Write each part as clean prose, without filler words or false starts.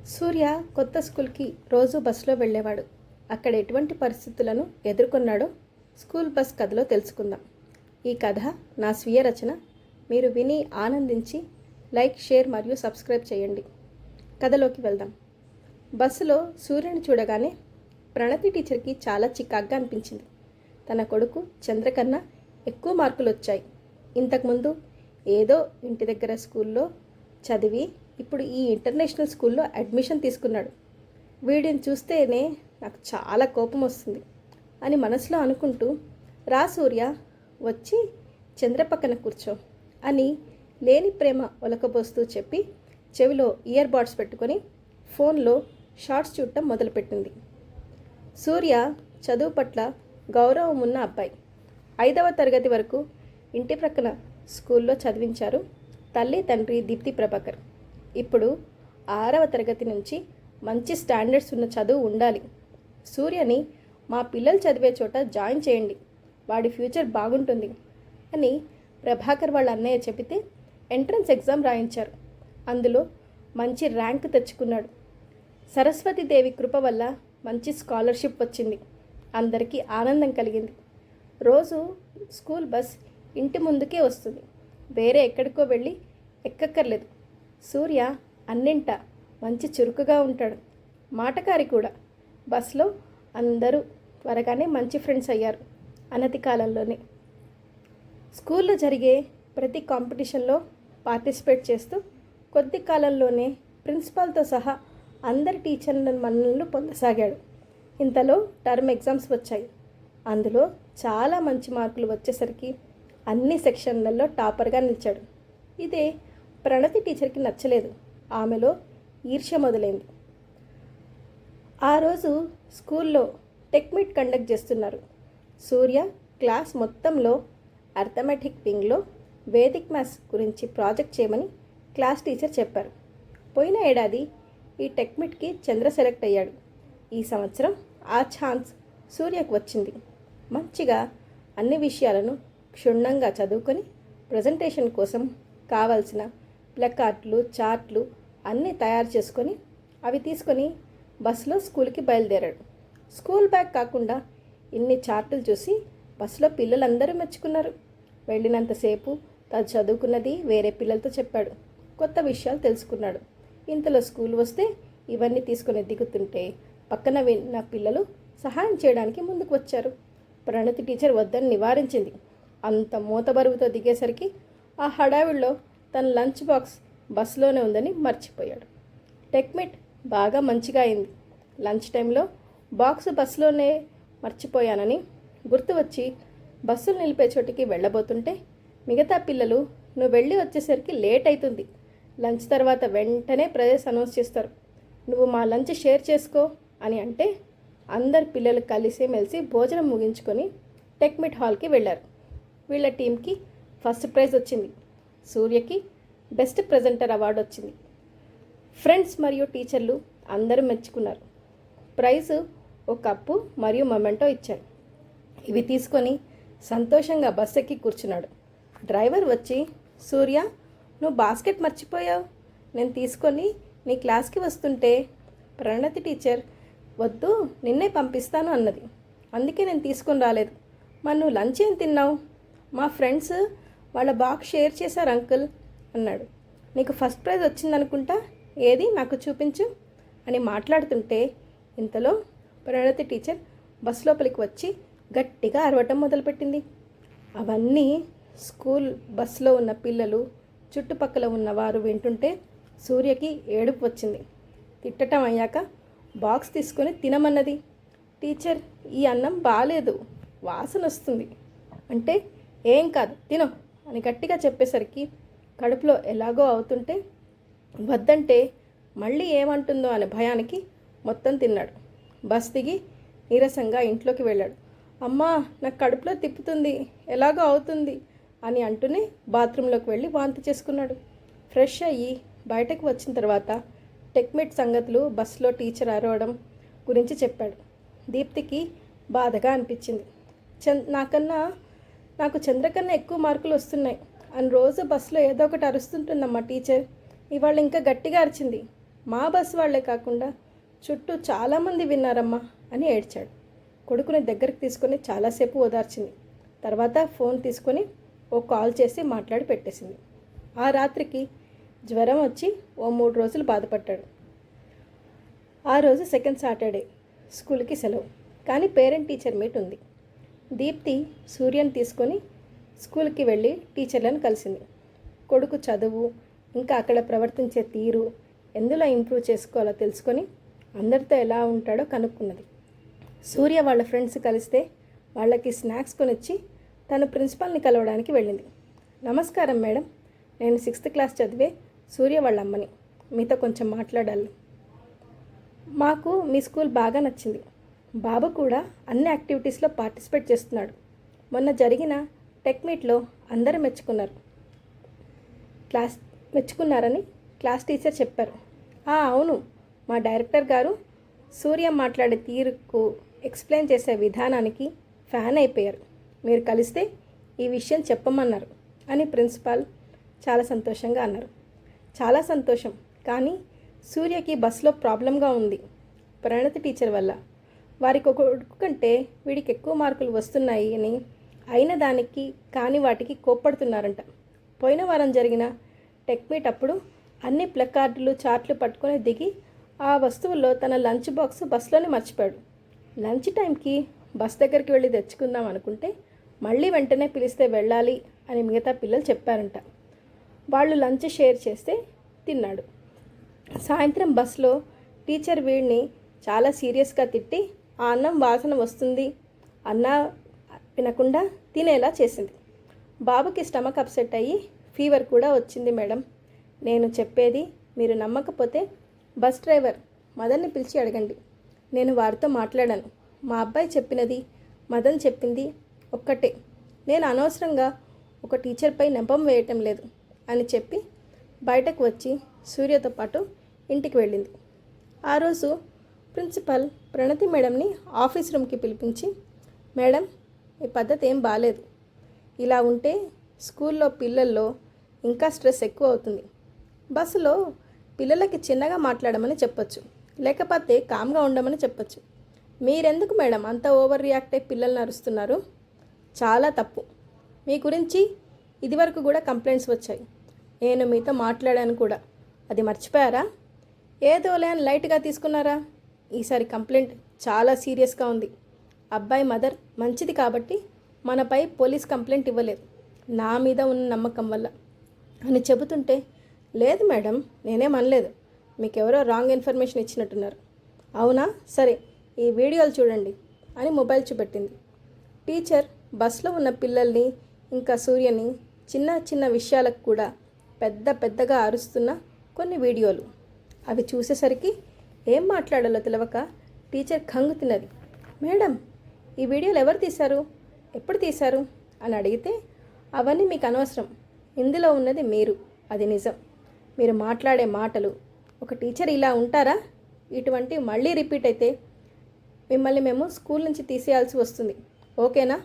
సూర్య కొత్త స్కూల్కి రోజు బస్సులో వెళ్ళేవాడు. అక్కడ ఎటువంటి పరిస్థితులను ఎదుర్కొన్నాడో స్కూల్ బస్ కథలో తెలుసుకుందాం. ఈ కథ నా స్వీయ రచన. మీరు విని ఆనందించి లైక్, షేర్ మరియు సబ్స్క్రైబ్ చేయండి. కథలోకి వెళ్దాం. బస్సులో సూర్యుని చూడగానే ప్రణతి టీచర్కి చాలా చికాగ్గా అనిపించింది. తన కొడుకు చంద్ర కన్నా ఎక్కువ మార్కులు వచ్చాయి. ఇంతకుముందు ఏదో ఇంటి దగ్గర స్కూల్లో చదివి ఇప్పుడు ఈ ఇంటర్నేషనల్ స్కూల్లో అడ్మిషన్ తీసుకున్నాడు. వీడిని చూస్తేనే నాకు చాలా కోపం వస్తుంది అని మనసులో అనుకుంటూ, రా సూర్య, వచ్చి చంద్ర పక్కన కూర్చో అని లేని ప్రేమ ఒలకబోస్తూ చెప్పి చెవిలో ఇయర్ బడ్స్ పెట్టుకొని ఫోన్లో షార్ట్స్ చూడటం మొదలుపెట్టింది. సూర్య చదువు పట్ల గౌరవం ఉన్న అబ్బాయి. 5వ తరగతి వరకు ఇంటి ప్రక్కన స్కూల్లో చదివించారు తల్లి తండ్రి దీప్తి ప్రభాకర్. ఇప్పుడు 6వ తరగతి నుంచి మంచి స్టాండర్డ్స్ ఉన్న చదువు ఉండాలి. సూర్యని మా పిల్లలు చదివే చోట జాయిన్ చేయండి, వాడి ఫ్యూచర్ బాగుంటుంది అని ప్రభాకర్ వాళ్ళ అన్నయ్య చెబితే ఎంట్రన్స్ ఎగ్జామ్ రాయించారు. అందులో మంచి ర్యాంక్ తెచ్చుకున్నాడు. సరస్వతీదేవి కృప వల్ల మంచి స్కాలర్షిప్ వచ్చింది. అందరికీ ఆనందం కలిగింది. రోజు స్కూల్ బస్ ఇంటి ముందుకే వస్తుంది. వేరే ఎక్కడికో వెళ్ళి ఎక్కక్కర్లేదు. సూర్య అన్నింటా మంచి చురుకుగా ఉంటాడు, మాటకారి కూడా. బస్లో అందరూ త్వరగానే మంచి ఫ్రెండ్స్ అయ్యారు అనతి కాలంలోనే. స్కూల్లో జరిగే ప్రతి కాంపిటీషన్లో పార్టిసిపేట్ చేస్తూ కొద్ది కాలంలోనే ప్రిన్సిపాల్తో సహా అందరి టీచర్ల మన్ననలు పొందసాగాడు. ఇంతలో టర్మ్ ఎగ్జామ్స్ వచ్చాయి. అందులో చాలా మంచి మార్కులు వచ్చేసరికి అన్ని సెక్షన్లలో టాపర్గా నిలిచాడు. ఇదే ప్రణతి టీచర్కి నచ్చలేదు. ఆమెలో ఈర్ష్య మొదలైంది. ఆ రోజు స్కూల్లో టెక్ మీట్ కండక్ట్ చేస్తున్నారు. సూర్య క్లాస్ మొత్తంలో అర్థమెటిక్ వింగ్లో వేదిక్ మ్యాథ్స్ గురించి ప్రాజెక్ట్ చేయమని క్లాస్ టీచర్ చెప్పారు. పోయిన ఏడాది ఈ టెక్ మీట్కి చంద్ర సెలెక్ట్ అయ్యాడు. ఈ సంవత్సరం ఆ ఛాన్స్ సూర్యకు వచ్చింది. మంచిగా అన్ని విషయాలను క్షుణ్ణంగా చదువుకొని ప్రజెంటేషన్ కోసం కావాల్సిన ప్లకార్డులు, చార్ట్లు అన్నీ తయారు చేసుకొని అవి తీసుకొని బస్సులో స్కూల్కి బయలుదేరాడు. స్కూల్ బ్యాగ్ కాకుండా ఇన్ని చార్టులు చూసి బస్సులో పిల్లలందరూ మెచ్చుకున్నారు. వెళ్ళినంతసేపు తను చదువుకున్నది వేరే పిల్లలతో చెప్పాడు. కొత్త విషయాలు తెలుసుకున్నాడు. ఇంతలో స్కూల్ వస్తే ఇవన్నీ తీసుకొని దిగుతుంటే పక్కన విన్న పిల్లలు సహాయం చేయడానికి ముందుకు వచ్చారు. ప్రణతి టీచర్ వద్దని నివారించింది. అంత మూతబరువుతో దిగేసరికి ఆ హడావిడిలో తన లంచ్ బాక్స్ బస్సులోనే ఉందని మర్చిపోయాడు. టెక్ మీట్ బాగా మంచిగా అయింది. లంచ్ టైంలో బాక్స్ బస్సులోనే మర్చిపోయానని గుర్తు వచ్చి బస్సులు నిలిపే చోటికి వెళ్ళబోతుంటే మిగతా పిల్లలు, నువ్వు వెళ్ళి వచ్చేసరికి లేట్ అవుతుంది, లంచ్ తర్వాత వెంటనే ప్రైజెస్ అనౌన్స్ చేస్తారు, నువ్వు మా లంచ్ షేర్ చేసుకో అని అంటే అందరు పిల్లలు కలిసి మెలిసి భోజనం ముగించుకొని టెక్ మీట్ హాల్కి వెళ్ళారు. వీళ్ళ టీంకి ఫస్ట్ ప్రైజ్ వచ్చింది. సూర్యకి బెస్ట్ ప్రెజెంటర్ అవార్డు వచ్చింది. ఫ్రెండ్స్ మరియు టీచర్లు అందరూ మెచ్చుకున్నారు. ప్రైజు ఒక కప్పు మరియు మొమెంటో ఇచ్చారు. ఇవి తీసుకొని సంతోషంగా బస్ ఎక్కి కూర్చున్నాడు. డ్రైవర్ వచ్చి, సూర్య, నువ్వు బాస్కెట్ మర్చిపోయావు, నేను తీసుకొని నీ క్లాస్కి వస్తుంటే ప్రణతి టీచర్ వద్దు, నిన్నే పంపిస్తాను అన్నది, అందుకే నేను తీసుకొని రాలేదు. మరి నువ్వు లంచ్ ఏం తిన్నావు? మా ఫ్రెండ్స్ వాళ్ళ బాక్స్ షేర్ చేశారు అంకుల్ అన్నాడు. నీకు ఫస్ట్ ప్రైజ్ వచ్చిందనుకుంటా, ఏది నాకు చూపించు అని మాట్లాడుతుంటే ఇంతలో ప్రణతి టీచర్ బస్ లోపలికి వచ్చి గట్టిగా అరవటం మొదలుపెట్టింది. అవన్నీ స్కూల్ బస్సులో ఉన్న పిల్లలు, చుట్టుపక్కల ఉన్నవారు వింటుంటే సూర్యకి ఏడుపు వచ్చింది. తిట్టడం అయ్యాక బాక్స్ తీసుకొని తినమన్నది. టీచర్, ఈ అన్నం బాగాలేదు, వాసన వస్తుంది అంటే, ఏం కాదు తిను అని గట్టిగా చెప్పేసరికి కడుపులో ఎలాగో అవుతుంటే వద్దంటే మళ్ళీ ఏమంటుందో అనే భయానికి మొత్తం తిన్నాడు. బస్ దిగి నీరసంగా ఇంట్లోకి వెళ్ళాడు. అమ్మా, నాకు కడుపులో తిప్పుతుంది, ఎలాగో అవుతుంది అని అంటూనే బాత్రూంలోకి వెళ్ళి వాంతి చేసుకున్నాడు. ఫ్రెష్ అయ్యి బయటకు వచ్చిన తర్వాత టెక్ మీట్ సంగతులు బస్సులో టీచర్ అరవడం గురించి చెప్పాడు. దీప్తికి బాధగా అనిపించింది. నాకు చంద్రకన్నా ఎక్కువ మార్కులు వస్తున్నాయి అని రోజు బస్సులో ఏదో ఒకటి అరుస్తుంటుందమ్మా టీచర్. ఇవాళ ఇంకా గట్టిగా అరిచింది. మా బస్సు వాళ్లే కాకుండా చుట్టూ చాలామంది విన్నారమ్మా అని ఏడ్చాడు. కొడుకుని దగ్గరికి తీసుకొని చాలాసేపు ఓదార్చింది. తర్వాత ఫోన్ తీసుకొని ఓ కాల్ చేసి మాట్లాడి పెట్టేసింది. ఆ రాత్రికి జ్వరం వచ్చి ఓ 3 రోజులు బాధపడ్డాడు. ఆ రోజు సెకండ్ సాటర్డే, స్కూల్కి సెలవు. కానీ పేరెంట్ టీచర్ మీట్ ఉంది. దీప్తి సూర్యని తీసుకొని స్కూల్కి వెళ్ళి టీచర్లను కలిసింది. కొడుకు చదువు, ఇంకా అక్కడ ప్రవర్తించే తీరు, ఎందులో ఇంప్రూవ్ చేసుకోవాలో తెలుసుకొని అందరితో ఎలా ఉంటాడో కనుక్కున్నది. సూర్య వాళ్ళ ఫ్రెండ్స్ కలిస్తే వాళ్ళకి స్నాక్స్ కొనిచ్చి తను ప్రిన్సిపాల్ని కలవడానికి వెళ్ళింది. నమస్కారం మేడం, నేను 6th క్లాస్ చదివే సూర్య వాళ్ళ అమ్మని. మీతో కొంచెం మాట్లాడాలి. మాకు మీ స్కూల్ బాగా నచ్చింది. బాబు కూడా అన్ని యాక్టివిటీస్లో పార్టిసిపేట్ చేస్తున్నాడు. మొన్న జరిగిన టెక్ మీట్లో అందరూ మెచ్చుకున్నారని క్లాస్ టీచర్ చెప్పారు. అవును, మా డైరెక్టర్ గారు సూర్య మాట్లాడే తీరుకు, ఎక్స్ప్లెయిన్ చేసే విధానానికి ఫ్యాన్ అయిపోయారు. మీరు కలిస్తే ఈ విషయం చెప్పమన్నారు అని ప్రిన్సిపాల్ చాలా సంతోషంగా అన్నారు. చాలా సంతోషం, కానీ సూర్యకి బస్సులో ప్రాబ్లంగా ఉంది. ప్రణతి టీచర్ వల్ల వారికి ఒక కొడుకు కంటే వీడికి ఎక్కువ మార్కులు వస్తున్నాయి అని, అయిన దానికి కాని వాటికి కోప్పడుతున్నారంట. పోయిన వారం జరిగిన టెక్ మీట్ అప్పుడు అన్ని ప్లకార్డులు, చార్ట్లు పట్టుకొని దిగి ఆ వస్తువుల్లో తన లంచ్ బాక్స్ బస్సులోనే మర్చిపోయాడు. లంచ్ టైంకి బస్ దగ్గరికి వెళ్ళి తెచ్చుకుందాం అనుకుంటే మళ్ళీ వెంటనే పిలిస్తే వెళ్ళాలి అని మిగతా పిల్లలు చెప్పారంట. వాళ్ళు లంచ్ షేర్ చేస్తే తిన్నాడు. సాయంత్రం బస్సులో టీచర్ వీడిని చాలా సీరియస్గా తిట్టి ఆ అన్నం వాసన వస్తుంది అన్నా వినకుండా తినేలా చేసింది. బాబుకి స్టమక్ అప్సెట్ అయ్యి ఫీవర్ కూడా వచ్చింది మేడం. నేను చెప్పేది మీరు నమ్మకపోతే బస్ డ్రైవర్ మదన్ని పిలిచి అడగండి. నేను వారితో మాట్లాడాను. మా అబ్బాయి చెప్పినది, మదన్ చెప్పింది ఒక్కటే. నేను అనవసరంగా ఒక టీచర్పై నెపం వేయటం లేదు అని చెప్పి బయటకు వచ్చి సూర్యతో పాటు ఇంటికి వెళ్ళింది. ఆ రోజు ప్రిన్సిపల్ ప్రణతి మేడంని ఆఫీస్ రూమ్కి పిలిపించి, మేడం, ఈ పద్ధతి ఏం బాలేదు. ఇలా ఉంటే స్కూల్లో పిల్లల్లో ఇంకా స్ట్రెస్ ఎక్కువ అవుతుంది. బస్సులో పిల్లలకి చిన్నగా మాట్లాడమని చెప్పొచ్చు, లేకపోతే కామ్గా ఉండమని చెప్పొచ్చు. మీరెందుకు మేడం అంత ఓవర్ రియాక్ట్ అయ్యి పిల్లల్ని అరుస్తున్నారు? చాలా తప్పు. మీ గురించి ఇదివరకు కూడా కంప్లైంట్స్ వచ్చాయి. నేను మీతో మాట్లాడాను కూడా. అది మర్చిపోయారా? ఏదోలే అని లైట్గా తీసుకున్నారా? ఈసారి కంప్లైంట్ చాలా సీరియస్గా ఉంది. అబ్బాయి మదర్ మంచిది కాబట్టి మనపై పోలీస్ కంప్లైంట్ ఇవ్వలేదు, నా మీద ఉన్న నమ్మకం వల్ల అని చెబుతుంటే, లేదు మేడం, నేనేం అనలేదు, మీకెవరో రాంగ్ ఇన్ఫర్మేషన్ ఇచ్చినట్టున్నారు. అవునా, సరే ఈ వీడియోలు చూడండి అని మొబైల్ చూపెట్టింది. టీచర్ బస్లో ఉన్న పిల్లల్ని ఇంకా సూర్యని చిన్న చిన్న విషయాలకు కూడా పెద్దగా అరుస్తున్న కొన్ని వీడియోలు. అవి చూసేసరికి ఏం మాట్లాడాలో తెలవక టీచర్ కంగు తిన్నది. మేడం, ఈ వీడియోలు ఎవరు తీశారు, ఎప్పుడు తీశారు అని అడిగితే, అవన్నీ మీకు అనవసరం, ఇందులో ఉన్నది మీరు, అది నిజం. మీరు మాట్లాడే మాటలు, ఒక టీచర్ ఇలా ఉంటారా? ఇటువంటి మళ్ళీ రిపీట్ అయితే మిమ్మల్ని మేము స్కూల్ నుంచి తీసేయాల్సి వస్తుంది, ఓకేనా?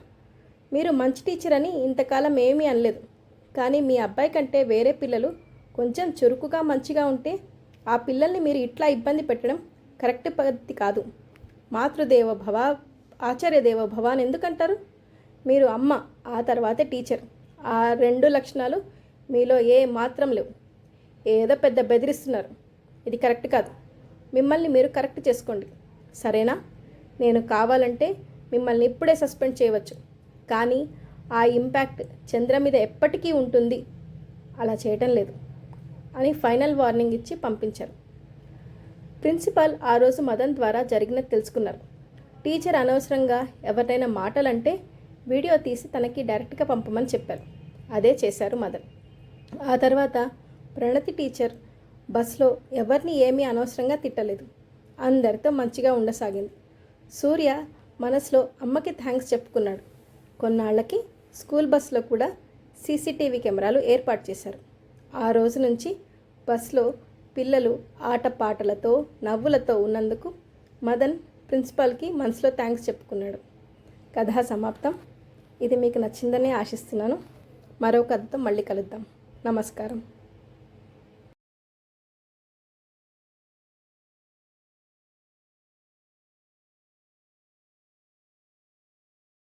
మీరు మంచి టీచర్ అని ఇంతకాలం ఏమీ అనలేదు, కానీ మీ అబ్బాయి కంటే వేరే పిల్లలు కొంచెం చురుకుగా మంచిగా ఉంటే ఆ పిల్లల్ని మీరు ఇట్లా ఇబ్బంది పెట్టడం కరెక్ట్ పద్ధతి కాదు. మాతృదేవ భవ ఆచార్య దేవ భవ అని ఎందుకంటారు? మీరు అమ్మ, ఆ తర్వాతే టీచర్. ఆ 2 లక్షణాలు మీలో ఏ మాత్రం లేవు. ఏదో పెద్ద బెదిరిస్తున్నారు. ఇది కరెక్ట్ కాదు. మిమ్మల్ని మీరు కరెక్ట్ చేసుకోండి, సరేనా? నేను కావాలంటే మిమ్మల్ని ఇప్పుడే సస్పెండ్ చేయవచ్చు, కానీ ఆ ఇంపాక్ట్ చంద్ర మీద ఎప్పటికీ ఉంటుంది. అలా చేయటం లేదు అని ఫైనల్ వార్నింగ్ ఇచ్చి పంపించారు. ప్రిన్సిపాల్ ఆ రోజు మదన్ ద్వారా జరిగినది తెలుసుకున్నారు. టీచర్ అనవసరంగా ఎవరినైనా మాటలంటే వీడియో తీసి తనకి డైరెక్ట్గా పంపమని చెప్పారు. అదే చేశారు మదన్. ఆ తర్వాత ప్రణతి టీచర్ బస్లో ఎవరిని ఏమీ అనవసరంగా తిట్టలేదు, అందరితో మంచిగా ఉండసాగింది. సూర్య మనసులో అమ్మకి థ్యాంక్స్ చెప్పుకున్నాడు. కొన్నాళ్ళకి స్కూల్ బస్సులో కూడా సీసీటీవీ కెమెరాలు ఏర్పాటు చేశారు. ఆ రోజు నుంచి బస్లో పిల్లలు ఆటపాటలతో నవ్వులతో ఉన్నందుకు మదన్ ప్రిన్సిపాల్కి మనసులో థ్యాంక్స్ చెప్పుకున్నాడు. కథ సమాప్తం. ఇది మీకు నచ్చిందని ఆశిస్తున్నాను. మరో కథతో మళ్ళీ కలుద్దాం. నమస్కారం.